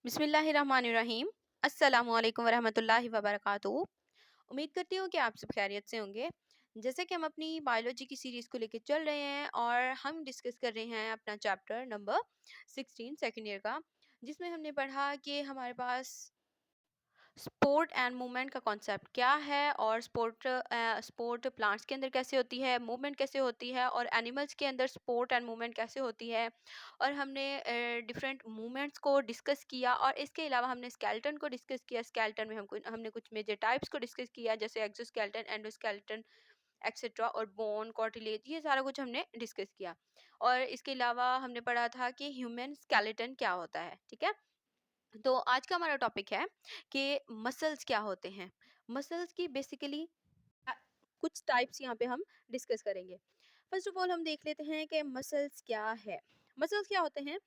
बिस्मिल्लाहिर्रहमानिर्रहीम। अस्सलामुअलैकुम वरहमतुल्लाहि वबरकातुहू। उम्मीद करती हूँ कि आप सब खैरियत से होंगे। जैसे कि हम अपनी बायोलॉजी की सीरीज़ को लेके चल रहे हैं और हम डिस्कस कर रहे हैं अपना चैप्टर नंबर 16 सेकंड ईयर का, जिसमें हमने पढ़ा कि हमारे पास स्पोर्ट एंड मूवमेंट का कॉन्सेप्ट क्या है और स्पोर्ट प्लांट्स के अंदर कैसे होती है, मूवमेंट कैसे होती है और एनिमल्स के अंदर स्पोर्ट एंड मूवमेंट कैसे होती है। और हमने डिफरेंट मूवमेंट्स को डिस्कस किया और इसके अलावा हमने स्केलेटन को डिस्कस किया। स्केलेटन में हमने कुछ मेजर टाइप्स को डिस्कस किया, जैसे एक्सोस्केलेटन, एंडोस्केलेटन, एक्सेट्रा, और बोन, कार्टिलेज, ये सारा कुछ हमने डिस्कस किया। और इसके अलावा हमने पढ़ा था कि ह्यूमन स्केलेटन क्या होता है। ठीक है, तो आज का हमारा टॉपिक है कि मसल्स क्या होते हैं। मसल्स की बेसिकली कुछ टाइप्स यहाँ पे हम डिस्कस करेंगे। फर्स्ट ऑफ ऑल हम देख लेते हैं कि मसल्स क्या है। मसल्स क्या होते हैं?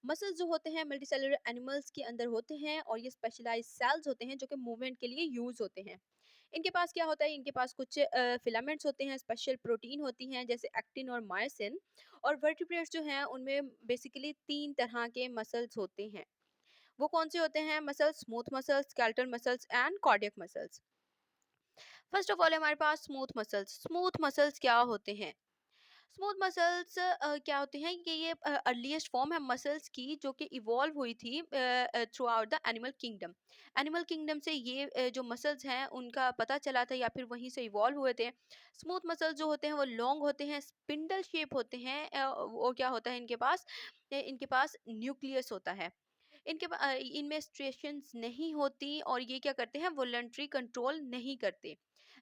मसल्स जो होते हैं मल्टीसेलुलर एनिमल्स के अंदर होते हैं और ये स्पेशलाइज्ड सेल्स होते हैं जो कि मूवमेंट के लिए यूज होते हैं। इनके पास क्या होता है? इनके पास कुछ फिलामेंट्स होते हैं, स्पेशल प्रोटीन होती हैं जैसे एक्टिन और मायोसिन। और वर्टिब्रेट्स जो हैं उनमें बेसिकली 3 तरह के मसल्स होते हैं। वो कौन से होते हैं muscles? Smooth muscles, skeletal muscles and cardiac muscles. First of all हमारे पास स्मूथ मसल्स। स्मूथ मसल्स क्या होते हैं? स्मूथ मसल्स क्या होते हैं कि ये अर्लीस्ट फॉर्म है मसल्स की जो कि इवॉल्व हुई थी through out the animal kingdom. Animal kingdom से ये जो मसल्स हैं उनका पता चला था या फिर वहीं से इवॉल्व हुए थे। स्मूथ मसल्स जो होते हैं वो लॉन्ग होते हैं, स्पिंडल शेप होते हैं। वो क्या होता है इनके पास न्यूक्लियस होता है। इनमें स्ट्रेशंस नहीं होती और ये क्या करते हैं? वॉलंटरी कंट्रोल नहीं करते।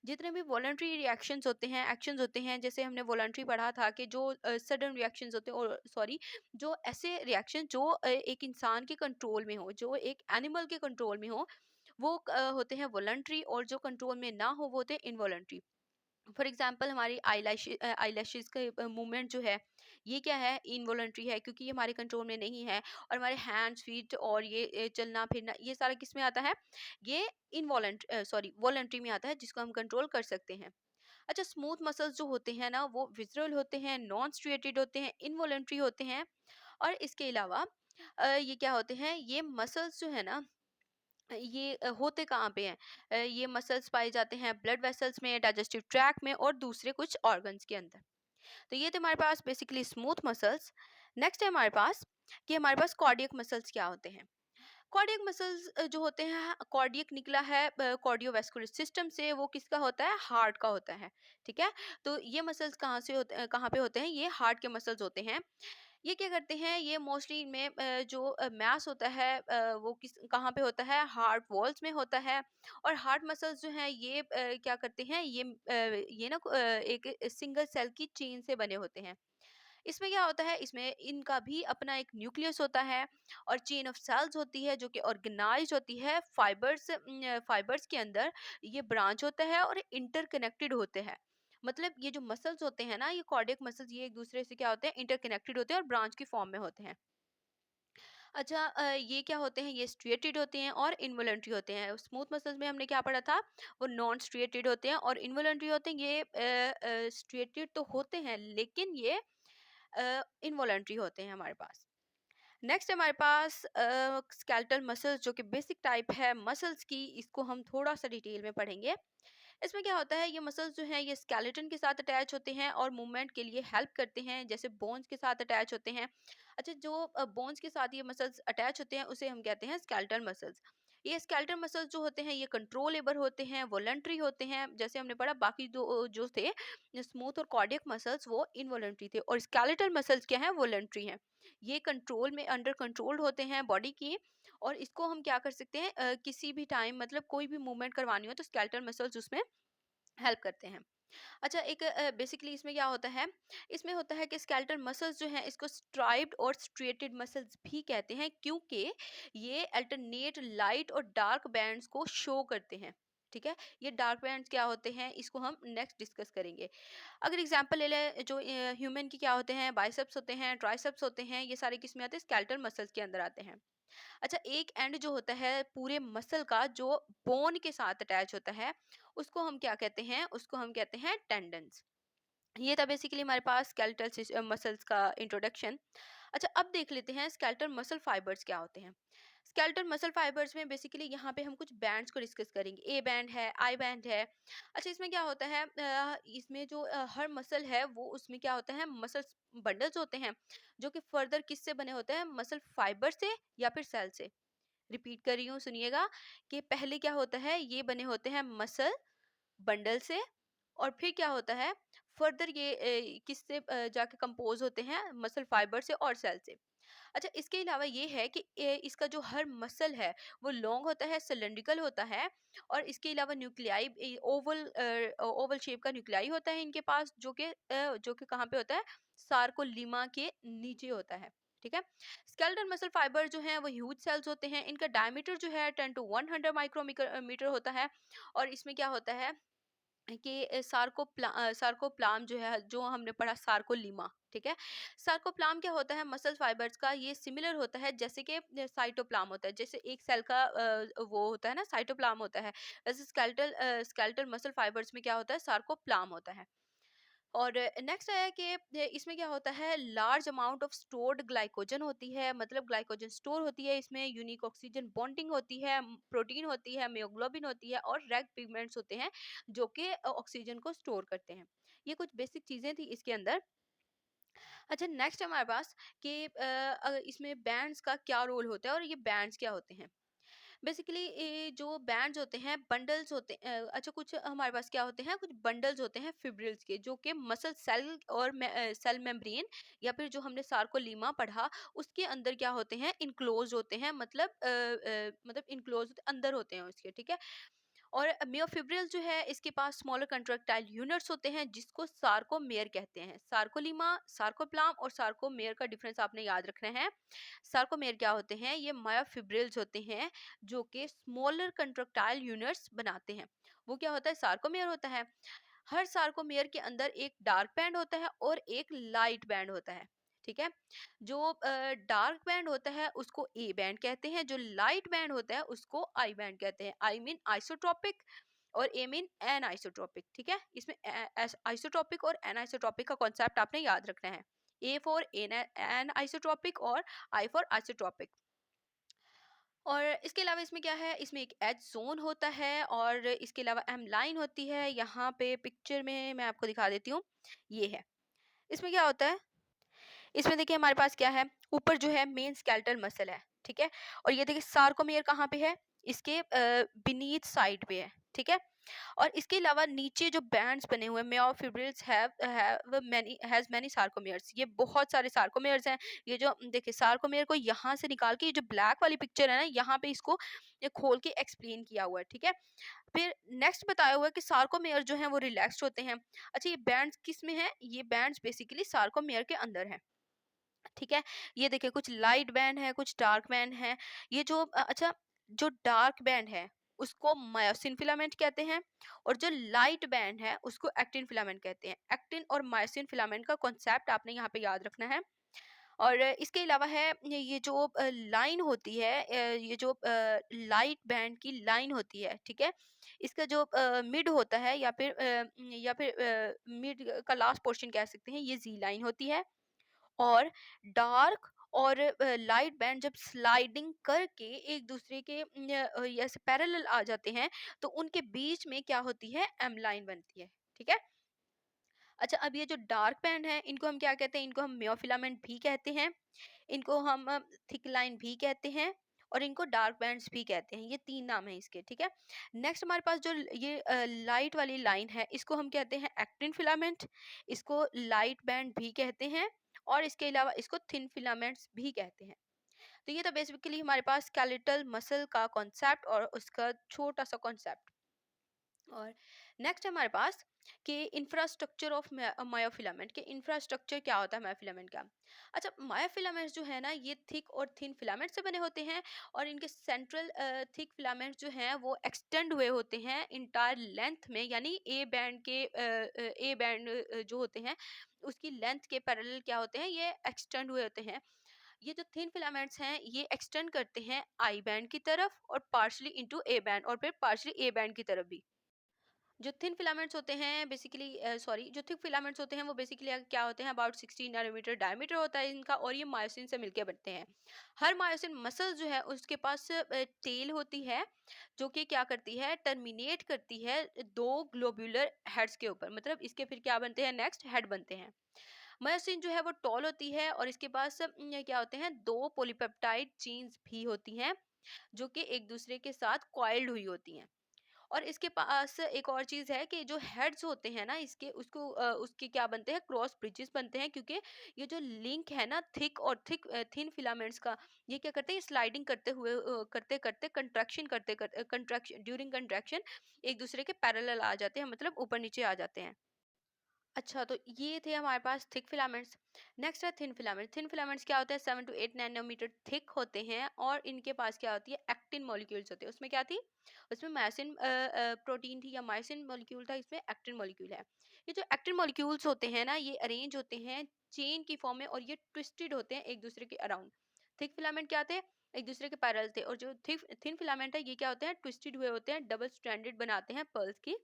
जितने भी वॉलंटरी रिएक्शंस होते हैं, एक्शंस होते हैं, जैसे हमने वॉलंटरी पढ़ा था कि जो सडन रिएक्शंस होते हैं, और सॉरी, जो ऐसे रिएक्शन जो एक इंसान के कंट्रोल में हो, जो एक एनिमल के कंट्रोल में हो, वो होते हैं वॉलंटरी, और जो कंट्रोल में ना हो वो होते हैं इनवॉलंटरी। फॉर एग्जाम्पल हमारी आईलैशेस का मूवमेंट जो है, ये क्या है? इनवॉलंटरी है, क्योंकि ये हमारे कंट्रोल में नहीं है। और हमारे हैंड्स, फीट और ये चलना फिरना, ये सारा किस में आता है? ये वॉलंटरी में आता है, जिसको हम कंट्रोल कर सकते हैं। अच्छा, स्मूथ मसल्स जो होते हैं ना, वो विजुअल होते हैं, नॉन स्ट्रिएटेड होते हैं, इनवॉलंटरी होते हैं। और इसके अलावा ये क्या होते हैं? ये मसल्स जो है ना, ये होते कहाँ पे हैं? ये मसल्स पाए जाते हैं ब्लड वेसल्स में, डाइजेस्टिव ट्रैक में और दूसरे कुछ ऑर्गन्स के अंदर। तो ये थे हमारे पास बेसिकली स्मूथ मसल्स। नेक्स्ट है हमारे पास कि हमारे पास कार्डियक मसल्स क्या होते हैं। कार्डियक मसल्स जो होते हैं, कार्डियक निकला है कार्डियोवैस्कुलर सिस्टम से, वो किसका होता है? हार्ट का होता है। ठीक है, तो ये मसल्स कहाँ पे होते हैं? ये हार्ट के मसल्स होते हैं। ये क्या करते हैं? ये मोस्टली इनमें जो मैस होता है वो किस कहाँ पे होता है? हार्ट वॉल्स में होता है। और हार्ट मसल्स जो हैं ये क्या करते हैं? ये ना एक सिंगल सेल की चेन से बने होते हैं। इसमें क्या होता है? इसमें इनका भी अपना एक न्यूक्लियस होता है और चेन ऑफ सेल्स होती है जो कि ऑर्गेनाइज होती है फाइबर्स के अंदर। ये ब्रांच होता है और इंटरकनेक्टेड होते हैं। मतलब ये जो मसल्स होते हैं ना, ये कार्डियक मसल्स, ये एक दूसरे से क्या होते हैं? इंटरकनेक्टेड होते हैं और ब्रांच की फॉर्म में होते हैं। अच्छा, ये क्या होते हैं? ये स्ट्रिएटेड होते हैं और इनवॉलंटरी होते हैं। स्मूथ मसल्स में हमने क्या पढ़ा था? वो नॉन स्ट्रिएटेड होते हैं और इनवॉलंटरी होते हैं। ये स्ट्रिएटेड तो होते हैं लेकिन ये इनवॉलंटरी होते हैं हमारे पास। नेक्स्ट हमारे पास स्केलेटल मसल्स, जो कि बेसिक टाइप है मसल्स की, इसको हम थोड़ा सा डिटेल में पढ़ेंगे। इसमें क्या होता है? ये मसल्स जो हैं ये स्केलेटन के साथ अटैच होते हैं और मूवमेंट के लिए हेल्प करते हैं, जैसे बोन्स के साथ अटैच होते हैं। अच्छा, जो बोन्स के साथ ये मसल्स अटैच होते हैं उसे हम कहते हैं स्केलेटल मसल्स। ये स्केलेटल मसल्स जो होते हैं ये कंट्रोलेबल होते हैं, वॉलंटरी होते हैं, जैसे हमने पढ़ा। बाकी दो जो थे, स्मूथ और कार्डियक मसल्स, वो इनवॉलंटरी थे, और स्केलेटल मसल्स क्या हैं? वॉलंटरी हैं। ये कंट्रोल में अंडर कंट्रोल्ड होते हैं बॉडी की। और इसको हम क्या कर सकते हैं? किसी भी टाइम, मतलब कोई भी मूवमेंट करवानी हो तो स्केलेटल मसल्स उसमें हेल्प करते हैं। अच्छा, एक बेसिकली इसमें क्या होता है? इसमें होता है कि स्केलेटल मसल्स जो हैं इसको स्ट्राइप्ड और स्ट्रिएटेड मसल्स भी कहते हैं, क्योंकि ये अल्टरनेट लाइट और डार्क बैंड्स को शो करते हैं। ठीक है, ये डार्क बैंड्स क्या होते हैं इसको हम नेक्स्ट डिस्कस करेंगे। अगर एग्जांपल ले लें, जो ह्यूमन की क्या होते हैं? बाइसेप्स होते हैं, ट्राइसेप्स होते हैं, ये सारे किस में आते हैं? स्केलेटल मसल्स के अंदर आते हैं। अच्छा, एक एंड जो होता है पूरे मसल का, जो बोन के साथ अटैच होता है, उसको हम क्या कहते हैं? उसको हम कहते हैं टेंडन्स। ये था बेसिकली हमारे पास स्केलेटल मसल्स का इंट्रोडक्शन। अच्छा, अब देख लेते हैं स्केलेटल मसल फाइबर्स क्या होते हैं। स्केलेटल मसल फाइबर्स में बेसिकली यहाँ पे हम कुछ बैंड्स को डिस्कस करेंगे। ए बैंड है, आई बैंड है। अच्छा, इसमें क्या होता है, इसमें जो हर मसल है वो उसमें क्या होता है, मसल बंडल्स होते हैं जो कि फर्दर किससे बने होते हैं, मसल फाइबर से या फिर सेल से। रिपीट कर रही हूँ, सुनिएगा कि पहले क्या होता है, ये बने होते हैं मसल बंडल से, और फिर क्या होता है फर्दर ये किससे जाके कंपोज होते हैं, मसल फाइबर से और सेल से। अच्छा, इसके अलावा ये है कि इसका जो हर मसल है वो लॉन्ग होता है, सिलेंड्रिकल होता है, और इसके अलावा न्यूक्लियाई ओवल ओवल शेप का न्यूक्लियाई होता है इनके पास, जो कि कहाँ पे होता है, सार्कोलीमा के नीचे होता है। ठीक है। स्केलेटल मसल फाइबर जो है वो ह्यूज सेल्स होते हैं। इनका डायमीटर जो है 10 to 100 माइक्रोमीटर मीटर होता है। और इसमें क्या होता है कि सार्कोप्लाम जो है, जो हमने पढ़ा सार्कोलीमा। ठीक है। सार्कोप्लाम क्या होता है, मसल फाइबर्स का ये सिमिलर होता है जैसे कि साइटोप्लाम होता है। जैसे एक सेल का वो होता है ना, साइटोप्लाम होता है, वैसे स्केलेटल मसल फाइबर्स में क्या होता है, सार्कोप्लाम होता है। और नेक्स्ट है कि इसमें क्या होता है, large amount of stored glycogen होती है, मतलब ग्लाइकोजन स्टोर होती है इसमें, यूनिक ऑक्सीजन बॉन्डिंग होती है, प्रोटीन होती है, मियोग्लोबिन होती है, और रेड पिगमेंट्स होते हैं जो कि ऑक्सीजन को स्टोर करते हैं। ये कुछ बेसिक चीजें थी इसके अंदर। अच्छा, नेक्स्ट हमारे पास कि इसमें बैंड्स का क्या रोल होता है और ये बैंड्स क्या होते हैं। बेसिकली ये जो बैंड्स होते हैं, बंडल्स होते हैं। अच्छा, कुछ हमारे पास क्या होते हैं, कुछ बंडल्स होते हैं फिब्रिल्स के, जो कि मसल सेल और सेल मेम्ब्रेन या फिर जो हमने सार्कोलीमा पढ़ा उसके अंदर क्या होते हैं, इनक्लोज होते हैं, मतलब इनक्लोज अंदर होते हैं उसके। ठीक है। और मियोफिब्रिल जो है इसके पास स्मॉलर कंट्रैक्टाइल यूनिट्स होते हैं जिसको सार्कोमेयर कहते हैं। सार्कोलीमा, सार्कोप्लाम और सार्कोमेयर का डिफरेंस आपने याद रखना है। सार्कोमेयर क्या होते हैं, ये मायोफिब्रिल्स होते हैं जो कि स्मॉलर कंट्रैक्टाइल यूनिट्स बनाते हैं। वो क्या होता है, सार्कोमेयर होता है। हर सार्कोमेयर के अंदर एक डार्क बैंड होता है और एक लाइट बैंड होता है। ठीक है। जो डार्क बैंड होता है उसको ए बैंड कहते हैं, जो लाइट बैंड होता है उसको आई बैंड कहते हैं। आई मीन आइसोट्रोपिक और ए मीन एन आइसोट्रोपिक। ठीक है। इसमें आइसोट्रोपिक और एन आइसोट्रोपिक का कॉन्सेप्ट आपने याद रखना है। ए फॉर एन आइसोट्रोपिक और आई फॉर आइसोट्रोपिक। और इसके अलावा इसमें क्या है, इसमें एक एज जोन होता है और इसके अलावा एम लाइन होती है। यहाँ पे पिक्चर में मैं आपको दिखा देती हूँ, ये है। इसमें क्या होता है, इसमें देखिए हमारे पास क्या है, ऊपर जो है मेन स्केलेटल मसल है। ठीक है। और ये देखिए सार्कोमेयर कहाँ पे है, इसके बीनीथ साइड पे है। ठीक है। और इसके अलावा नीचे जो बैंड्स बने हुए हैं, म्योफिब्रिल्स हैव मैनी सार्कोमेयर्स, ये बहुत सारे सार्कोमेयर्स हैं। ये जो देखिए सार्कोमेयर को यहाँ से निकाल के, ये जो ब्लैक वाली पिक्चर है ना, यहाँ पे इसको ये खोल के एक्सप्लेन किया हुआ है। ठीक है। फिर नेक्स्ट बताया हुआ है कि सार्कोमेयर जो है वो रिलैक्स्ड होते हैं। अच्छा, ये बैंड्स किस में है, ये बैंड्स बेसिकली सार्कोमेयर के अंदर है। ठीक है। ये देखिए कुछ लाइट बैंड है, कुछ डार्क बैंड है। ये जो अच्छा, जो डार्क बैंड है उसको मायोसिन फिलामेंट कहते हैं, और जो लाइट बैंड है उसको एक्टिन फिलामेंट कहते हैं। एक्टिन और मायोसिन फिलामेंट का कॉन्सेप्ट आपने यहाँ पे याद रखना है। और इसके अलावा है, ये जो लाइन होती है, ये जो लाइट बैंड की लाइन होती है। ठीक है। इसका जो मिड होता है या फिर मिड का लास्ट पोर्शन कह सकते हैं, ये जी लाइन होती है। और डार्क और लाइट बैंड जब स्लाइडिंग करके एक दूसरे के ऐसे पैरेलल आ जाते हैं तो उनके बीच में क्या होती है, एम लाइन बनती है। ठीक है। अच्छा, अब ये जो डार्क बैंड है इनको हम क्या कहते हैं, इनको हम मियोफिलामेंट भी कहते हैं, इनको हम थिक लाइन भी कहते हैं, और इनको डार्क बैंड्स भी कहते हैं। ये तीन नाम है इसके। ठीक है। नेक्स्ट हमारे पास जो ये लाइट वाली लाइन है इसको हम कहते हैं एक्टिन फिलामेंट, इसको लाइट बैंड भी कहते हैं, और इसके अलावा इसको थिन फिलामेंट्स भी कहते हैं। तो ये तो बेसिकली हमारे पास स्केलेटल मसल का कॉन्सेप्ट और उसका छोटा सा कॉन्सेप्ट। और नेक्स्ट हमारे पास कि इंफ्रास्ट्रक्चर ऑफ मायोफिलामेंट, के इंफ्रास्ट्रक्चर क्या होता है मायोफिलामेंट का। अच्छा, मायोफिलामेंट्स जो है ना, ये थिक और थिन फिलामेंट से बने होते हैं, और इनके सेंट्रल थिक फिलामेंट्स जो हैं वो एक्सटेंड हुए होते हैं इंटायर लेंथ में, यानी ए बैंड जो होते हैं उसकी लेंथ के पैरेलल क्या होते हैं, ये एक्सटेंड हुए होते हैं। ये जो थिन फिलामेंट्स हैं ये एक्सटेंड करते हैं आई बैंड की तरफ और पार्शली इनटू ए बैंड, और फिर पार्शली ए बैंड की तरफ भी। जो थिन फिलामेंट्स होते हैं बेसिकली जो थिक फिलामेंट्स होते हैं वो बेसिकली क्या होते हैं, अबाउट 16 नैनोमीटर डायमीटर होता है इनका, और ये मायोसिन से मिलकर बनते हैं। हर मायोसिन मसल जो है उसके पास टेल होती है, जो कि क्या करती है, टर्मिनेट करती है दो ग्लोब्यूलर हेड्स के ऊपर। मतलब इसके फिर क्या बनते हैं, नेक्स्ट हेड बनते हैं। मायोसिन जो है वो टॉल होती है और इसके पास ये क्या होते हैं, दो पॉलीपेप्टाइड चेन्स भी होती हैं जो कि एक दूसरे के साथ कॉइल्ड हुई होती हैं। और इसके पास एक और चीज है कि जो हेड्स होते हैं ना इसके, उसके क्या बनते हैं, क्रॉस ब्रिजेस बनते हैं, क्योंकि ये जो लिंक है ना थिक और थिन फिलामेंट्स का, ये क्या करते हैं, स्लाइडिंग करते हुए करते करते कंट्रैक्शन करते करते कंट्रैक्शन ड्यूरिंग कंट्रैक्शन एक दूसरे के पैरेलल आ जाते हैं, मतलब ऊपर नीचे आ जाते हैं। अच्छा, तो ये थे हमारे पास थिक फिलामेंट्स। नेक्स्ट है थिन फिलामेंट। थिन फिलामेंट्स क्या होता है, 7 to 8 नैनोमीटर थिक होते हैं और इनके पास क्या होती है, एक्टिन मॉलिक्यूल्स होते हैं। उसमें क्या थी, उसमें मायोसिन प्रोटीन थी या मायोसिन मॉलिक्यूल था, इसमें एक्टिन मॉलिक्यूल है। ये जो एक्टिन मॉलिक्यूल्स होते हैं ना, ये अरेंज होते हैं चेन की फॉर्म में और ये ट्विस्टेड होते हैं एक दूसरे के अराउंड। थिक फिलामेंट क्या थे, एक दूसरे के पैरेलल थे, और जो थिन फिलामेंट है ये क्या होते हैं, ट्विस्टेड हुए होते हैं, डबल स्ट्रैंडेड बनाते हैं पर्ल्स की।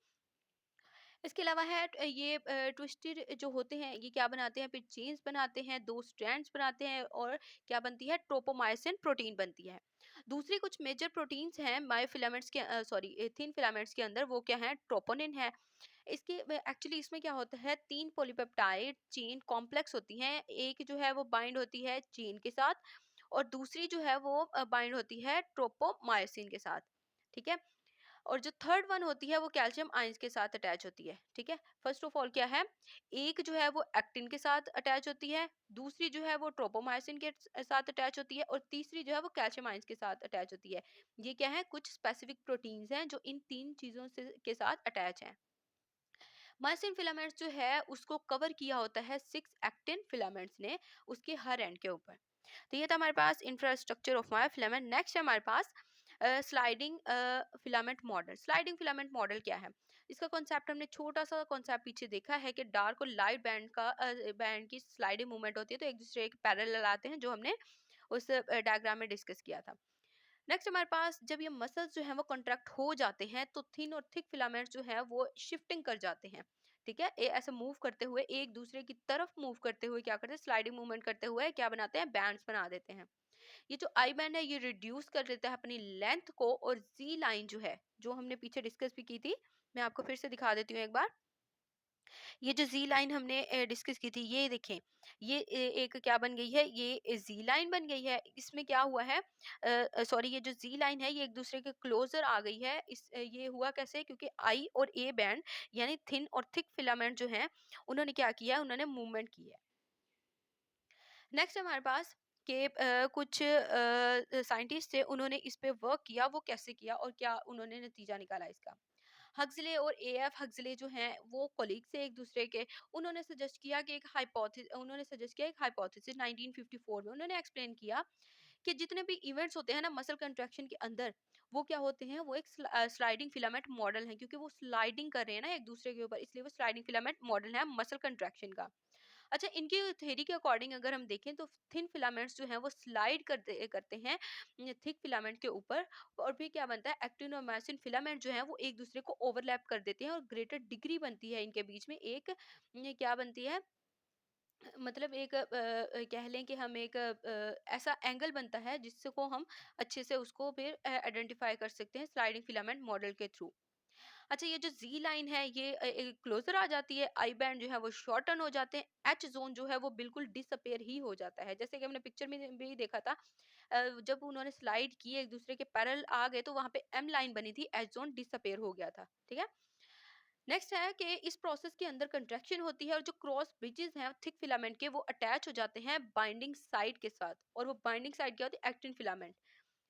इसके अलावा है ये ट्विस्टेड जो होते हैं ये क्या बनाते हैं, फिर चेन्स बनाते हैं, दो स्ट्रैंड्स बनाते हैं, और क्या बनती है, ट्रोपोमायोसिन प्रोटीन बनती है। दूसरी कुछ मेजर प्रोटीन्स हैं मायोफिलामेंट्स के थिन फिलामेंट्स के अंदर, वो क्या है, ट्रोपोनिन है। इसके एक्चुअली इसमें क्या होता है, तीन पॉलीपेप्टाइड चेन कॉम्प्लेक्स होती हैं, एक जो है वो बाइंड होती है चेन के साथ, और दूसरी जो है वो बाइंड होती है ट्रोपोमायोसिन के साथ। ठीक है। और जो थर्ड वन होती है वो कैल्शियम आयंस के साथ अटैच होती है। ठीक है। फर्स्ट ऑफ ऑल क्या है, एक जो है वो एक्टिन के साथ अटैच होती है, दूसरी जो है वो ट्रोपोमायोसिन के साथ अटैच होती है, और तीसरी जो है वो कैल्शियम आयंस के साथ अटैच होती है। ये क्या है, कुछ स्पेसिफिक प्रोटीन्स हैं जो इन तीन चीजों से के साथ अटैच हैं। मायोसिन फिलामेंट्स जो है उसको कवर किया होता है सिक्स एक्टिन फिलामेंट्स ने उसके हर एंड के ऊपर। तो ये था हमारे पास इंफ्रास्ट्रक्चर ऑफ मायोफिलामेंट। नेक्स्ट है हमारे पास sliding filament model. Sliding filament model क्या है, इसका कॉन्सेप्ट हमने छोटा सा कॉन्सेप्ट पीछे देखा है कि डार्क और लाइट बैंड की स्लाइडिंग मूवमेंट होती है, तो एक दूसरे के पैरेलल आते हैं, जो हमने उस डायग्राम में डिस्कस किया था। नेक्स्ट हमारे पास जब ये मसल्स जो हैं वो कॉन्ट्रैक्ट हो जाते हैं तो थिन और थिक फिलामेंट्स जो है वो शिफ्टिंग कर जाते हैं। ठीक है, ऐसे मूव करते हुए एक दूसरे की तरफ मूव करते हुए क्या करते हैं, स्लाइडिंग मूवमेंट करते हुए क्या बनाते हैं, बैंड्स बना देते हैं। ये जो आई बैंड है ये रिड्यूस कर देता है अपनी लेंथ को, और जी लाइन जो है, जो हमने पीछे डिस्कस भी की थी, मैं आपको फिर से दिखा देती हूँ एक बार। ये जो जी लाइन हमने डिस्कस की थी, ये देखें, ये एक क्या बन गई है, ये जी लाइन बन गई है। इसमें क्या हुआ है, सॉरी, ये जो जी लाइन है ये एक दूसरे के क्लोजर आ गई है। ये हुआ कैसे, क्योंकि आई और ए बैंड यानी थिन और थिक फिलामेंट जो है उन्होंने क्या किया, उन्होंने मूवमेंट की है। नेक्स्ट हमारे पास के कुछ साइंटिस्ट थे, उन्होंने इस पे वर्क किया, वो कैसे किया और क्या उन्होंने नतीजा निकाला इसका। हक्सले और एएफ हक्सले जो हैं वो कोलीग्स थे एक दूसरे के। उन्होंने सजेस्ट किया एक हाइपोथेसिस 1954 में। उन्होंने एक्सप्लेन किया कि जितने भी इवेंट्स होते हैं ना मसल कंट्रैक्शन के अंदर, वो क्या होते हैं, वो एक स्लाइडिंग फिलामेंट मॉडल है, क्योंकि वो स्लाइडिंग कर रहे हैं ना एक दूसरे के ऊपर, इसलिए वो स्लाइडिंग फिलामेंट मॉडल है मसल कंट्रैक्शन का। अच्छा, इनकी थ्योरी के अकॉर्डिंग अगर हम देखें तो थिन फिलामेंट्स जो हैं वो स्लाइड करते करते हैं थिक फिलामेंट के ऊपर, और फिर क्या बनता है, एक्टिन और मायोसिन फिलामेंट जो है वो एक दूसरे को ओवरलैप कर देते हैं, और ग्रेटर डिग्री बनती है इनके बीच में एक क्या बनती है, मतलब एक कह लें कि हम एक ऐसा एंगल बनता है जिससे को हम अच्छे से उसको फिर आइडेंटिफाई कर सकते हैं स्लाइडिंग फिलामेंट मॉडल के थ्रू। अच्छा, ये जो जी लाइन है ये क्लोजर आ जाती है, आई बैंड जो है वो शॉर्टन हो जाते हैं, एच जोन जो है वो बिल्कुल डिसअपेयर ही हो जाता है, जैसे कि हमने पिक्चर में भी देखा था। जब उन्होंने स्लाइड की एक दूसरे के पैरेलल आ गए तो वहां पे एम लाइन बनी थी, एच जोन डिसअपेयर हो गया था। ठीक है। नेक्स्ट है कि इस प्रोसेस के अंदर कंट्रैक्शन होती है और जो क्रॉस ब्रिजेस हैं थिक फिलामेंट के, वो अटैच हो जाते हैं बाइंडिंग साइड के साथ, और वो बाइंडिंग साइड क्या होती है, एक्टिन फिलामेंट।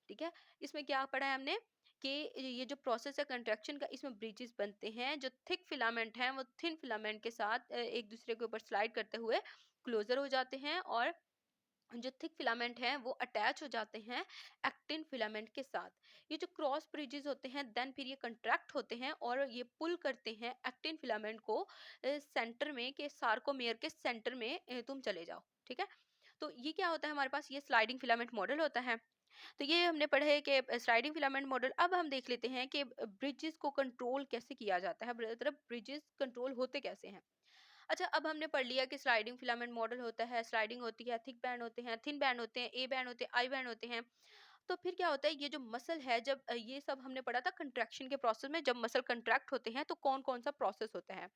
ठीक है। इसमें क्या पढ़ा है हमने कि ये जो प्रोसेस है कंट्रैक्शन का, इसमें ब्रिजेस बनते हैं, जो थिक फिलामेंट हैं वो थिन फिलामेंट के साथ एक दूसरे के ऊपर स्लाइड करते हुए क्लोजर हो जाते हैं, और जो थिक फिलामेंट हैं वो अटैच हो जाते हैं एक्टिन फिलामेंट के साथ। ये जो क्रॉस ब्रिजेस होते हैं देन फिर ये कंट्रैक्ट होते हैं और ये पुल करते हैं एक्टिन फिलामेंट को सेंटर में, के सार्कोमेयर के सेंटर में तुम चले जाओ। ठीक है। तो ये क्या होता है हमारे पास, ये स्लाइडिंग फिलामेंट मॉडल होता है। तो ये हमने पढ़ा है कि स्लाइडिंग फिलामेंट मॉडल। अब हम देख लेते हैं कि ब्रिजेस को कंट्रोल कैसे किया जाता है, मतलब ब्रिजेस कंट्रोल होते कैसे हैं। अच्छा, अब हमने पढ़ लिया कि स्लाइडिंग फिलामेंट मॉडल होता है, स्लाइडिंग होती है, थिक बैंड होते हैं, थिन बैंड होते हैं, ए बैंड होते हैं, आई बैंड होते हैं। तो फिर क्या होता है, ये जो मसल है, जब ये सब हमने पढ़ा था कंट्रैक्शन के प्रोसेस में, जब मसल कंट्रैक्ट होते हैं तो कौन कौन सा प्रोसेस होता है।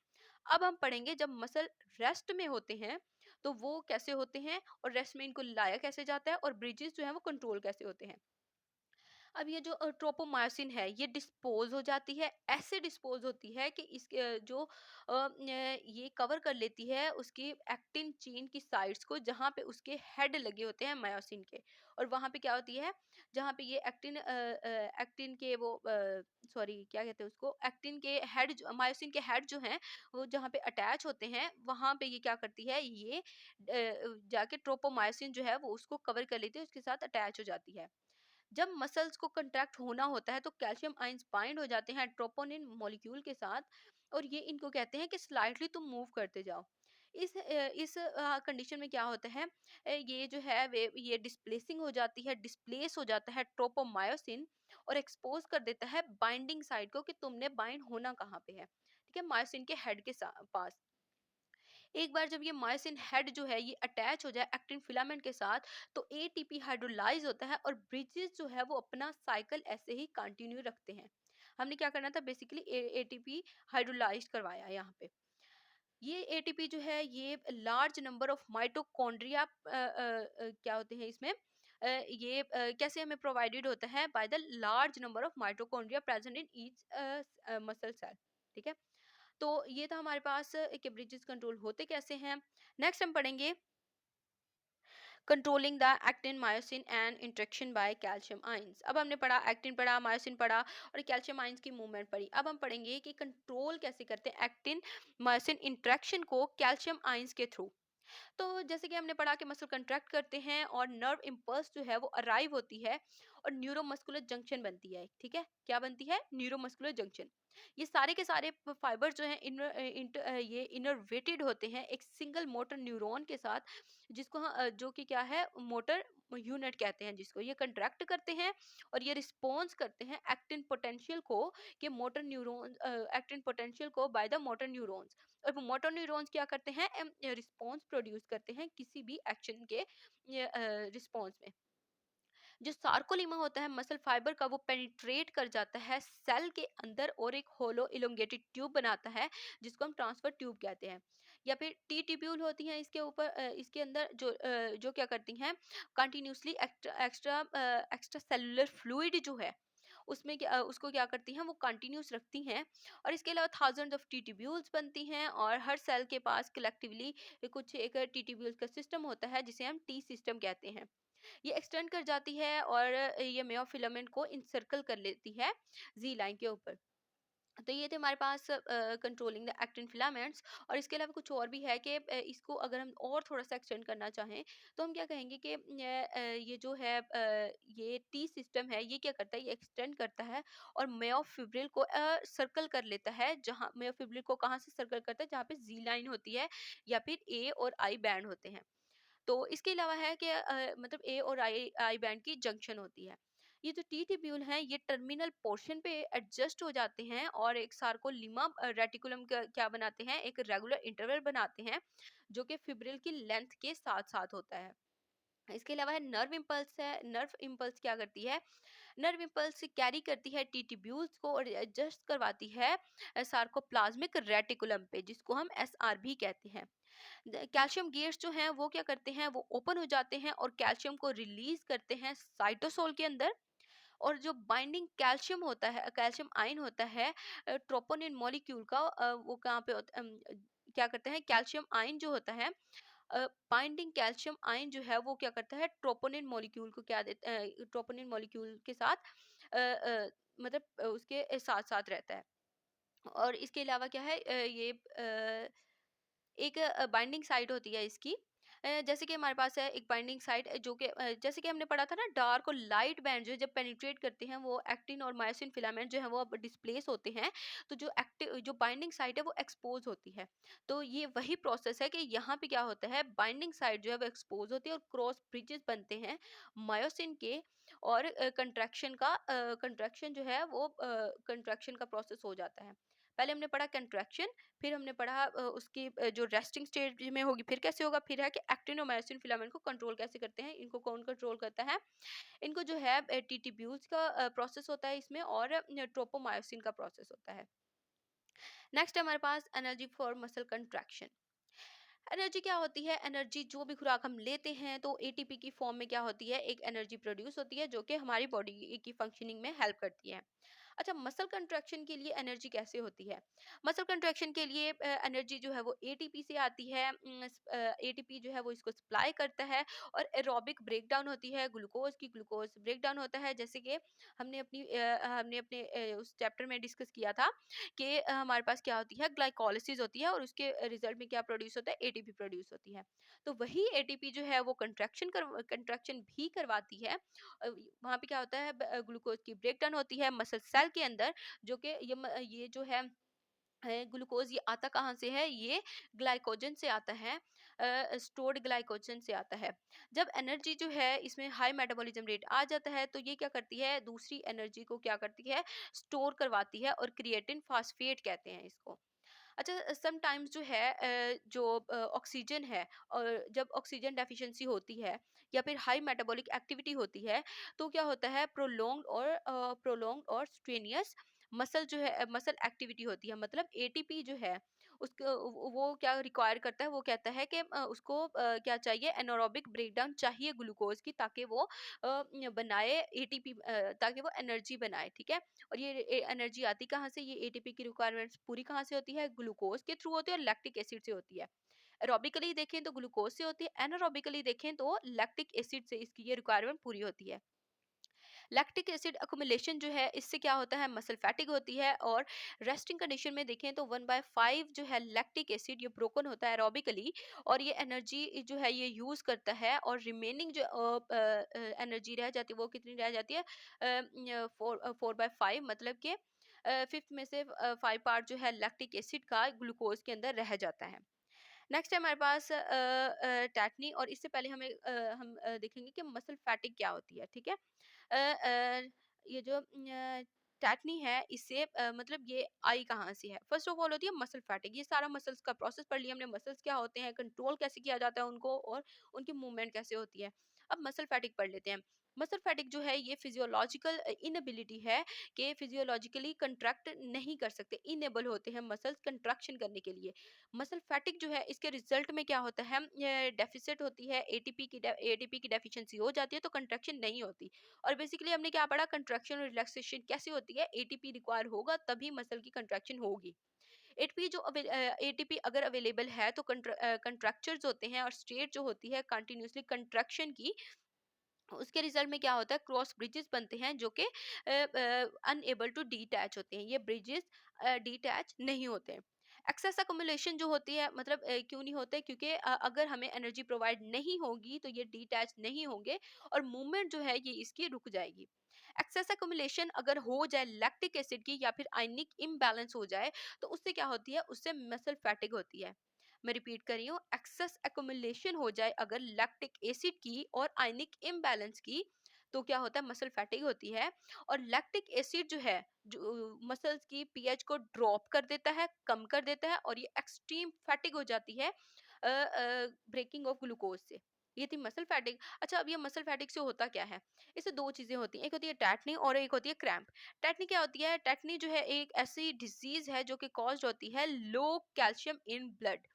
अब हम पढ़ेंगे जब मसल रेस्ट में होते हैं तो वो कैसे होते हैं, और रेस्ट में इनको लाया कैसे जाता है, और ब्रिजेस जो है वो कंट्रोल कैसे होते हैं। अब ये जो ट्रोपोमायोसिन है ये डिस्पोज हो जाती है, ऐसे डिस्पोज होती है कि इसके जो ये कवर कर लेती है उसकी एक्टिन चेन की साइड्स को, जहाँ पे उसके हेड लगे होते हैं मायोसिन के। और वहाँ पे क्या होती है, जहाँ पे ये एक्टिन एक्टिन के वो सॉरी क्या कहते हैं उसको, एक्टिन के हेड, मायोसिन के हेड जो हैं वो जहाँ पे अटैच होते हैं, वहाँ पे ये क्या करती है, ये जाके ट्रोपोमायोसिन जो है वो उसको कवर कर लेती है, उसके साथ अटैच हो जाती है। जब मसल्स को कंट्रैक्ट होना होता है तो कैल्शियम आयंस बाइंड हो जाते हैं ट्रोपोनिन मॉलिक्यूल के साथ, और ये इनको कहते हैं कि स्लाइटली तुम मूव करते जाओ। इस कंडीशन में क्या होता है, ये जो है वे ये डिस्प्लेसिंग हो जाती है, डिस्प्लेस हो जाता है ट्रोपोमायोसिन, और एक्सपोज कर देता है बाइंडिंग साइड को कि तुमने बाइंड होना कहाँ पे है, ठीक है, मायोसिन के हेड के पास। एक बार जब ये मायोसिन हेड जो है ये अटैच हो जाए एक्टिन फिलामेंट के साथ, तो एटीपी हाइड्रोलाइज होता है, और ब्रिजेस जो है वो अपना साइकिल ऐसे ही कंटिन्यू रखते हैं। हमने क्या करना था, बेसिकली एटीपी हाइड्रोलाइज करवाया यहाँ पे। ये एटीपी जो है ये लार्ज नंबर ऑफ माइटोकॉन्ड्रिया क्या होते हैं इसमें, ये कैसे हमें प्रोवाइडेड होता है, by the large number of mitochondria present in each muscle cell, ठीक है। तो ये था हमारे पास कि ब्रिजेस कंट्रोल होते कैसे हैं। नेक्स्ट हम पढ़ेंगे controlling the actin myosin and interaction by calcium ions. अब हमने पढ़ा, एक्टिन पढ़ा, मायोसिन पढ़ा, और कैल्शियम आयंस की मूवमेंट पढ़ी। अब हम पढ़ेंगे कि कंट्रोल कैसे करते हैं एक्टिन मायोसिन इंट्रैक्शन को कैल्शियम आयंस के थ्रू। तो जैसे कि हमने पढ़ा कि मसल कंट्रैक्ट करते हैं और नर्व इम्पल्स जो है वो अराइव होती है, और न्यूरोमस्कुलर जंक्शन बनती है, ठीक है, क्या बनती है, न्यूरोमस्कुलर जंक्शन। ये सारे के सारे फाइबर जो हैं ये इनर्वेटेड होते हैं एक सिंगल मोटर न्यूरॉन के साथ, जिसको जो कि क्या है, मोटर यूनिट कहते हैं, जिसको ये कंट्रैक्ट करते हैं, और ये रिस्पॉन्स करते हैं एक्टिन पोटेंशियल को, कि मोटर न्यूरॉन एक्टिन पोटेंशियल को बाय द मोटर न्यूरॉन्स। और वो मोटर न्यूरॉन्स क्या करते हैं, रिस्पॉन्स प्रोड्यूस करते हैं किसी भी एक्शन के रिस्पॉन्स में। जो सार्कोलीमा होता है मसल फाइबर का, वो पेनिट्रेट कर जाता है सेल के अंदर और एक होलो इलोंगेटेड ट्यूब बनाता है, जिसको हम ट्रांसफर ट्यूब कहते हैं। या फिर टी ट्यूब्यूल होती हैं इसके ऊपर, इसके अंदर जो क्या करती हैं, continuously extra extra cellular fluid जो है उसमें उसको क्या करती हैं, वो कंटिन्यूस रखती हैं। और इसके अलावा थाउजेंड ऑफ टी ट्यूब्यूल्स बनती हैं, और हर सेल के पास कलेक्टिवली कुछ एक टी ट्यूब्यूल्स का सिस्टम होता है, जिसे हम टी सिस्टम कहते हैं। ये एक्सटेंड कर जाती है, और ये मेयोफिलामेंट को इंसर्कल कर लेती है जी लाइन के ऊपर। तो ये थे हमारे पास कंट्रोलिंग द एक्टिन फिलामेंट्स। और इसके अलावा कुछ और भी है कि इसको अगर हम और थोड़ा सा एक्सटेंड करना चाहें तो हम क्या कहेंगे कि ये जो है ये टी सिस्टम है, ये क्या करता है, ये एक्सटेंड करता है और मेयोफिब्रिल को सर्कल कर लेता है। जहाँ मेयोफिब्रिल को कहाँ से सर्कल करता है, जहाँ पे जी लाइन होती है या फिर ए और आई बैंड होते हैं। तो इसके अलावा है कि मतलब ए और आई आई बैंड की जंक्शन होती है। ये जो टी ट्यूब्यूल हैं ये टर्मिनल पोर्शन पे एडजस्ट हो जाते हैं, और एक सार्कोलिमा रेटिकुलम का क्या बनाते हैं, एक रेगुलर इंटरवल बनाते हैं, जो कि फिब्रिल की लेंथ के साथ साथ होता है। इसके अलावा है नर्व इम्पल्स है। नर्व इम्पल्स क्या करती है, नर्व इम्पल्स कैरी करती है टी ट्यूब्यूल्स को और एडजस्ट करवाती है सार्कोप्लाज्मिक रेटिकुलम पे, जिसको हम एसआरबी कहते हैं। कैल्शियम गेट्स जो हैं वो क्या करते हैं, वो ओपन हो जाते हैं और कैल्शियम को रिलीज करते हैं साइटोसोल के अंदर। और जो बाइंडिंग कैल्शियम होता है, कैल्शियम आयन होता है ट्रोपोनिन मॉलिक्यूल का, वो कहाँ पे क्या करते हैं, कैल्शियम आयन जो होता है, बाइंडिंग कैल्शियम आयन जो है वो क्या करता है, ट्रोपोनिन मॉलिक्यूल को क्या देता है, ट्रोपोनिन मॉलिक्यूल के साथ मतलब उसके साथ साथ रहता है। और इसके अलावा क्या है, ये एक बाइंडिंग साइट होती है इसकी। जैसे कि हमारे पास है एक बाइंडिंग साइट जो कि जैसे कि हमने पढ़ा था ना, डार्क और लाइट बैंड जो है जब पेनिट्रेट करते हैं वो एक्टिन और मायोसिन फिलामेंट जो है वो अब डिस्प्लेस होते हैं, तो जो एक्टिव जो बाइंडिंग साइट है वो एक्सपोज होती है। तो ये वही प्रोसेस है कि यहाँ पे क्या होता है, बाइंडिंग साइट जो है वो एक्सपोज होती है और क्रॉस ब्रिजेस बनते हैं मायोसिन के और कंट्रैक्शन जो है वो कंट्रैक्शन का प्रोसेस हो जाता है। पहले हमने पढ़ा कंट्रैक्शन, फिर हमने पढ़ा उसकी जो रेस्टिंग स्टेज में होगी फिर कैसे होगा, फिर है कि एक्टिन और मायोसिन फिलामेंट को कंट्रोल कैसे करते हैं, इनको कौन कंट्रोल करता है। इनको जो है टीटीब्यूल्स का प्रोसेस होता है इसमें, और ट्रोपोमायोसिन का प्रोसेस होता है। नेक्स्ट है हमारे पास energy for muscle contraction. Energy क्या होती है? एनर्जी जो भी खुराक हम लेते हैं तो एटीपी की फॉर्म में क्या होती है, एक एनर्जी प्रोड्यूस होती है जो कि हमारी बॉडी की फंक्शनिंग में हेल्प करती है। अच्छा, मसल कंट्रैक्शन के लिए एनर्जी कैसे होती है? मसल कंट्रैक्शन के लिए एनर्जी जो है वो एटीपी से आती है। एटीपी जो है वो इसको सप्लाई करता है, और एरोबिक ब्रेकडाउन होती है ग्लूकोज ब्रेकडाउन होता है। जैसे कि हमने अपने उस चैप्टर में डिस्कस किया था कि हमारे पास क्या होती है, ग्लाइकोलिसिस होती है, और उसके रिजल्ट में क्या प्रोड्यूस होता है, एटीपी प्रोड्यूस होती है। तो वही एटीपी जो है वो कंट्रैक्शन भी करवाती है। वहाँ पे क्या होता है, ग्लूकोज की ब्रेकडाउन होती है मसल सेल के अंदर, जो कि ये जो है ग्लूकोज, ये आता कहाँ से है, ये ग्लाइकोजन से आता है, स्टोर्ड ग्लाइकोजन से आता है। जब एनर्जी जो है इसमें हाई मेटाबॉलिज्म रेट आ जाता है तो ये क्या करती है, दूसरी एनर्जी को क्या करती है, स्टोर करवाती है, और क्रिएटिन फास्फेट कहते हैं इसको। अच्छा, समटाइम्स जो है जो ऑक्सीजन है, और जब ऑक्सीजन डेफिशिएंसी होती है या फिर हाई मेटाबॉलिक एक्टिविटी होती है, तो क्या होता है, प्रोलॉन्ग्ड और स्ट्रेनियस मसल जो है मसल एक्टिविटी होती है। मतलब एटीपी जो है उसको वो क्या रिक्वायर करता है, वो कहता है कि उसको क्या चाहिए, एनारोबिक ब्रेकडाउन चाहिए ग्लूकोज की, ताकि वो बनाए एटीपी, ताकि वो एनर्जी बनाए, ठीक है। और ये एनर्जी आती कहाँ से, ये एटीपी की रिक्वायरमेंट्स पूरी कहाँ से होती है, ग्लूकोज के थ्रू होती है और लैक्टिक एसिड से होती है। एरोबिकली देखें तो ग्लूकोज से होती है, एनारोबिकली देखें तो लैक्टिक एसिड से इसकी ये रिक्वायरमेंट पूरी होती है। लैक्टिक एसिड अकुमुलेशन जो है, इससे क्या होता है, मसल फैटिग होती है। और रेस्टिंग कंडीशन में देखें तो 1/5 जो है लैक्टिक एसिड ये ब्रोकन होता है एरोबिकली, और ये एनर्जी जो है ये यूज करता है, और रिमेनिंग जो एनर्जी रह जाती है वो कितनी रह जाती है, 4/5, मतलब कि फिफ्थ में से 5 पार्ट जो है लैक्टिक एसिड का ग्लूकोज के अंदर रह जाता है। नेक्स्ट है हमारे पास टैटनी, और इससे पहले हम देखेंगे कि मसल फैटिग क्या होती है, ठीक है। ये जो टैटनी है, इससे मतलब ये आई कहाँ से है, फर्स्ट ऑफ ऑल होती है मसल फैटिग। ये सारा मसल्स का प्रोसेस पढ़ लिया हमने, मसल्स क्या होते हैं, कंट्रोल कैसे किया जाता है उनको, और उनकी मूवमेंट कैसे होती है। अब मसल फैटिग पढ़ लेते हैं। मसल फैटिग जो है ये फिजियोलॉजिकल इनएबिलिटी है, कि फिजियोलॉजिकली कंट्रैक्ट नहीं कर सकते, इनेबल होते हैं मसल्स कंट्रैक्शन करने के लिए। मसल फैटिक जो है इसके रिजल्ट में क्या होता है, डेफिसिट होती है, एटीपी की डेफिशिएंसी हो जाती है, तो कंट्रैक्शन नहीं होती। और बेसिकली हमने क्या पढ़ा, कंट्रैक्शन और रिलैक्सेशन कैसे होती है, एटीपी रिक्वायर होगा तभी मसल की कंट्रैक्शन होगी। एटीपी अगर अवेलेबल है तो कंट्रैक्चर्स होते हैं, और स्टेट जो होती है कंटिन्यूसली कंट्रैक्शन की, उसके रिजल्ट में क्या होता है, क्रॉस ब्रिजेस बनते हैं जो कि अनएबल टू डिटैच होते हैं। ये ब्रिजेस डिटैच नहीं होते हैं। एक्सेस अकोमुलेशन जो होती है, मतलब क्यों नहीं होते, क्योंकि अगर हमें एनर्जी प्रोवाइड नहीं होगी तो ये डिटैच नहीं होंगे, और मूवमेंट जो है ये इसकी रुक जाएगी। एक्सेस अकोमुलेशन अगर हो जाए लैक्टिक एसिड की, या फिर आयनिक इम्बैलेंस हो जाए, तो उससे क्या होती है, उससे मसल फैटिग होती है। मैं रिपीट कर रही हूँ, एक्सेस एक्युमुलेशन हो जाए अगर लैक्टिक एसिड की और आयनिक इम्बैलेंस की, तो क्या होता है, मसल फैटिग होती है। और लैक्टिक एसिड जो है, जो मसल्स की पीएच को ड्रॉप कर देता है, कम कर देता है, और ये एक्सट्रीम फैटिग हो जाती है ब्रेकिंग ऑफ ग्लूकोज से। ये थी मसल फैटिग। अच्छा, अब ये मसल फैटिग से होता क्या है, इससे दो चीजें होती हैं, एक होती है टैटनी और एक होती है क्रैम्प। टैटनी क्या होती है, टैटनी जो है एक ऐसी डिजीज है जो कि कॉज्ड होती है लो कैल्शियम इन ब्लड।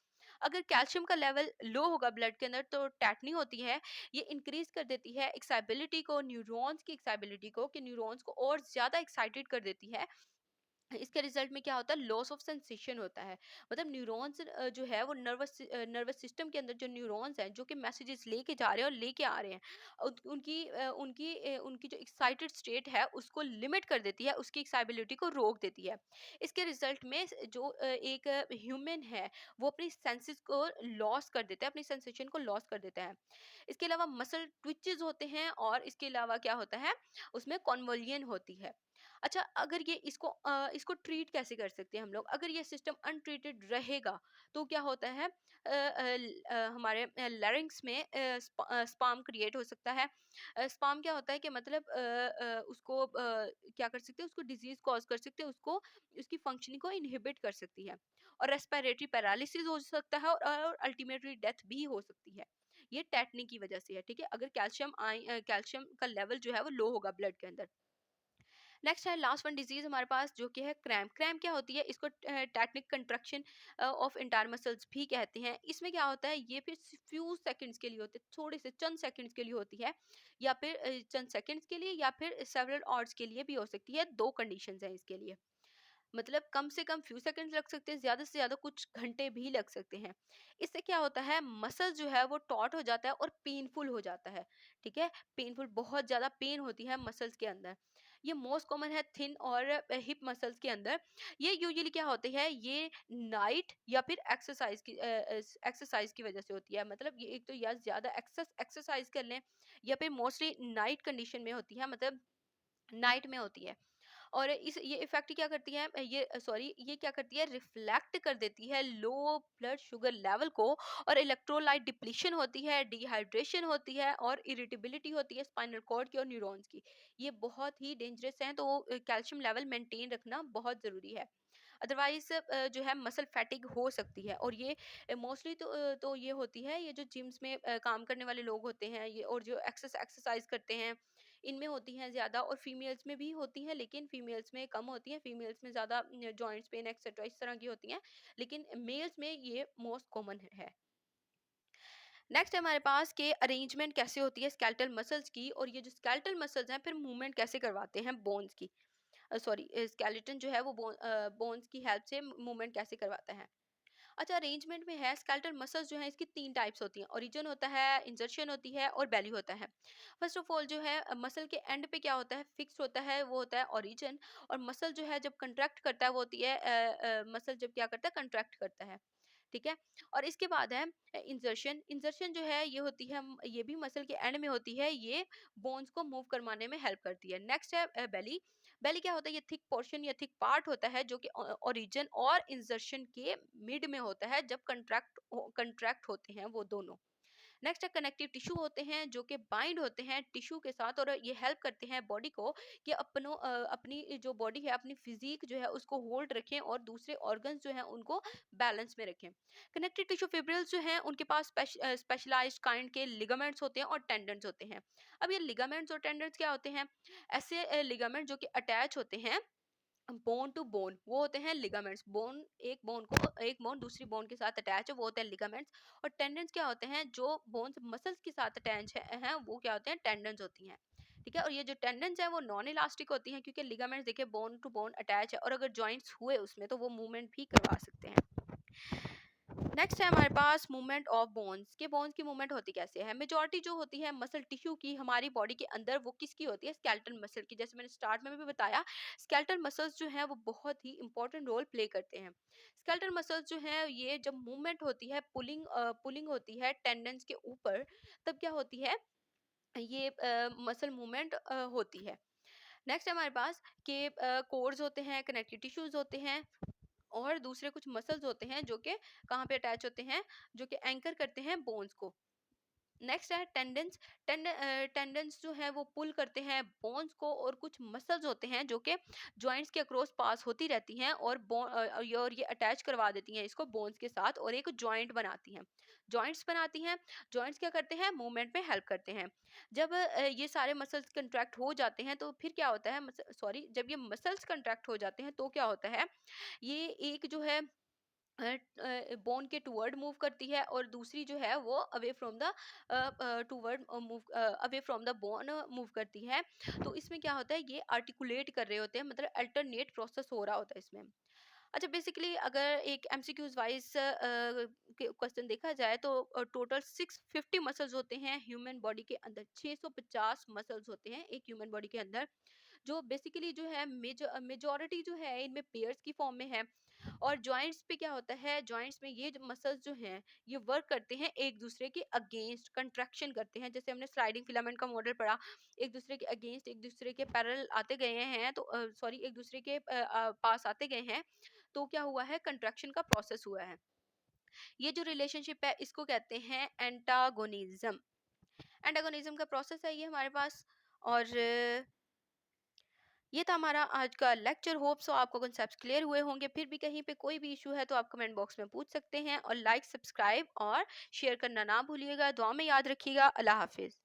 अगर कैल्शियम का लेवल लो होगा ब्लड के अंदर तो टैटनी होती है। ये इंक्रीज कर देती है एक्साइबिलिटी को, न्यूरॉन्स की एक्साइबिलिटी को, कि न्यूरॉन्स को और ज्यादा एक्साइटेड कर देती है। इसके रिजल्ट में क्या होता है, लॉस ऑफ सेंसेशन होता है। मतलब न्यूरॉन्स जो है वो नर्वस सिस्टम के अंदर जो न्यूरॉन्स हैं जो कि मैसेजेस लेके जा रहे हैं और लेके आ रहे हैं, उनकी जो एक्साइटेड स्टेट है उसको लिमिट कर देती है, उसकी एक्साइबिलिटी को रोक देती है। इसके रिजल्ट में जो एक ह्यूमन है वो अपनी सेंसेस को लॉस कर देता है, अपनी सेंसेशन को लॉस कर देता है। इसके अलावा मसल ट्विचेस होते हैं, और इसके अलावा क्या होता है, उसमें कॉन्वोल्यूशन होती है। अच्छा, अगर ये इसको ट्रीट कैसे कर सकते हैं हम लोग? अगर ये सिस्टम अनट्रीटेड रहेगा तो क्या होता है, हमारे लैरिंक्स में स्पाम क्रिएट हो सकता है। स्पाम क्या होता है कि मतलब उसको क्या कर सकते हैं, उसको डिजीज कॉज कर सकते हैं, उसको उसकी फंक्शनिंग को इनहिबिट कर सकती है, और रेस्पिरेटरी पैरालिसिस हो सकता है, और अल्टीमेटली डेथ भी हो सकती है। ये टेटनी की वजह से है, ठीक है, अगर कैल्शियम का लेवल जो है वो लो होगा ब्लड के अंदर। नेक्स्ट है लास्ट वन डिजीज हमारे पास, जो कि है क्रैम्प। क्रैम्प क्या होती है, इसको technique construction of entire muscles भी कहते हैं। इसमें क्या होता है, ये फिर फ्यू सेकंड्स के लिए होते हैं, थोड़े से चंद सेकंड्स के लिए होती है, या फिर चंद सेकंड्स के लिए, या फिर सेवरल आवर्स के लिए भी हो सकती है। दो कंडीशंस हैं इसके लिए, मतलब कम से कम फ्यू सेकंड्स लग सकते हैं, ज्यादा से ज्यादा कुछ घंटे भी लग सकते हैं। इससे क्या होता है, मसल जो है वो टॉट हो जाता है और पेनफुल हो जाता है, ठीक है, पेनफुल, बहुत ज्यादा पेन होती है मसल्स के अंदर। ये मोस्ट कॉमन है थिन और हिप मसल्स के अंदर। ये यूजुअली क्या होती है, ये नाइट या फिर एक्सरसाइज की वजह से होती है, मतलब ये एक तो या ज्यादा एक्सरसाइज कर लें, या फिर मोस्टली नाइट कंडीशन में होती है, मतलब नाइट में होती है। और इस ये इफेक्ट क्या करती है, ये क्या करती है, रिफ्लेक्ट कर देती है लो ब्लड शुगर लेवल को, और इलेक्ट्रोलाइट डिप्लीशन होती है, डिहाइड्रेशन होती है, और इरिटेबिलिटी होती है स्पाइनल कॉर्ड की और न्यूरॉन्स की। ये बहुत ही डेंजरस हैं, तो कैल्शियम लेवल मेंटेन रखना बहुत ज़रूरी है। अदरवाइज जो है मसल फैटिग हो सकती है, और ये मोस्टली तो ये होती है, ये जो जिम्स में काम करने वाले लोग होते हैं, ये और जो एक्सरसाइज करते हैं, इनमें होती हैं ज़्यादा, और फीमेल्स में भी होती हैं, लेकिन फीमेल्स में कम होती हैं, फीमेल्स में ज़्यादा जॉइंट्स पेन एक्सेट्रा इस तरह की होती हैं, लेकिन मेल्स में ये मोस्ट कॉमन है। नेक्स्ट हमारे पास के अरेंजमेंट कैसे होती है स्केलेटल मसल्स की, और ये जो स्केलेटल मसल्स हैं फिर मूवमेंट कैसे करवाते हैं बोन्स की, सॉरी स्केलेटन जो है वो बोन्स की हेल्प से मूवमेंट कैसे करवाता है। अच्छा, अरेंजमेंट में है, स्केलेटल मसल्स जो है इसकी तीन टाइप्स होती हैं, ओरिजिन होता है, इंजर्शन होती है, और बेली होता है। फर्स्ट ऑफ ऑल जो है मसल के एंड पे क्या होता है, फिक्स होता है, वो होता है ओरिजिन। और मसल जो है जब कंट्रैक्ट करता है वो होती है, मसल जब क्या करता है, कंट्रैक्ट करता है, ठीक है। और इसके बाद है इंजर्शन। इंजर्शन जो है ये होती है, ये भी मसल के एंड में होती है, ये बोन्स को मूव करवाने में हेल्प करती है। नेक्स्ट है बेली। बेली क्या होता है, ये थिक पोर्शन या थिक पार्ट होता है, जो कि ओरिजिन और इंजर्शन के मिड में होता है, जब कंट्रैक्ट होते हैं वो दोनों। नेक्स्ट है कनेक्टिव टिश्यू होते हैं, जो कि बाइंड होते हैं टिश्यू के साथ, और ये हेल्प करते हैं बॉडी को कि अपनी जो बॉडी है, अपनी फिजिक जो है उसको होल्ड रखें, और दूसरे ऑर्गन्स जो हैं उनको बैलेंस में रखें। कनेक्टिव टिश्यू फिब्रिल्स जो हैं उनके पास स्पेशलाइज्ड काइंड के लिगामेंट्स होते हैं और टेंडन्स होते हैं। अब ये लिगामेंट्स और टेंडन्स क्या होते हैं, ऐसे लिगामेंट जो कि अटैच होते हैं बोन टू बोन, वो होते हैं लिगामेंट्स। एक बोन दूसरी बोन के साथ अटैच है, वो होते हैं लिगामेंट्स। और टेंडन्स क्या होते हैं, जो बोन्स मसल्स के साथ अटैच हैं, वो क्या होते हैं, टेंडन्स होती हैं, ठीक है। और ये जो टेंडन्स है वो नॉन इलास्टिक होती हैं, क्योंकि लिगामेंट्स देखिए बोन टू बोन अटैच है, और अगर जॉइंट्स हुए उसमें तो वो मूवमेंट भी करवा सकते हैं। नेक्स्ट है हमारे पास मूवमेंट ऑफ बोन्स, के बोन्स की मूवमेंट होती कैसे है। मेजॉरिटी जो होती है मसल टिश्यू की हमारी बॉडी के अंदर, वो किसकी होती है, स्केलेटल मसल की। जैसे मैंने स्टार्ट में भी बताया, स्केलेटल मसल्स जो हैं वो बहुत ही इंपॉर्टेंट रोल प्ले करते हैं। स्केलेटल मसल्स जो हैं, ये जब मूवमेंट होती है, पुलिंग होती है टेंडन्स के ऊपर, तब क्या होती है, ये मसल मूवमेंट होती है। नेक्स्ट हमारे पास के कोर्स होते हैं, कनेक्टिव टिश्यूज होते हैं, और दूसरे कुछ मसल्स होते हैं, जो कि कहाँ पे अटैच होते हैं, जो कि एंकर करते हैं बोन्स को। नेक्स्ट है टेंडेंस। टेंडेंस जो है वो पुल करते हैं बोन्स को, और कुछ मसल्स होते हैं जो कि जॉइंट्स के अक्रॉस पास होती रहती हैं, और ये अटैच करवा देती हैं इसको बोन्स के साथ, और एक जॉइंट बनाती हैं। जॉइंट्स क्या करते हैं, मूवमेंट में हेल्प करते हैं। जब ये सारे मसल्स कंट्रैक्ट हो जाते हैं तो फिर क्या होता है, सॉरी, जब ये मसल्स कंट्रैक्ट हो जाते हैं तो क्या होता है, ये एक जो है बोन के टूवर्ड मूव करती है, और दूसरी जो है वो away from the toward move away from the bone move करती है। तो इसमें क्या होता है, ये आर्टिकुलेट कर रहे होते हैं, मतलब अल्टरनेट प्रोसेस हो रहा होता है इसमें। अच्छा, बेसिकली अगर एक एमसीक्यूज वाइज क्वेश्चन देखा जाए, तो टोटल 650 मसल्स होते हैं ह्यूमन बॉडी के अंदर। 650 मसल्स होते हैं एक ह्यूमन बॉडी के अंदर, जो बेसिकली जो है मेजॉरिटी जो है इनमें पेयर्स की फॉर्म में है। और जॉइंट्स पे क्या होता है, जॉइंट्स में ये जो मसल्स जो हैं ये वर्क करते हैं एक दूसरे के अगेंस्ट, कंट्रैक्शन करते हैं। जैसे हमने स्लाइडिंग फिलामेंट का मॉडल पढ़ा, एक दूसरे के अगेंस्ट, एक दूसरे के पैरेलल आते गए हैं, तो सॉरी एक दूसरे के पास आते गए हैं, तो क्या हुआ है, कंट्रैक्शन का प्रोसेस हुआ है। ये जो रिलेशनशिप है इसको कहते हैं एंटागोनिज्म। एंटागोनिज्म का प्रोसेस है ये हमारे पास। और ये था हमारा आज का लेक्चर। होप सो आपको कॉन्सेप्ट्स क्लियर हुए होंगे। फिर भी कहीं पे कोई भी इशू है तो आप कमेंट बॉक्स में पूछ सकते हैं, और लाइक, सब्सक्राइब और शेयर करना ना भूलिएगा। दुआ में याद रखिएगा। अल्लाह हाफिज़।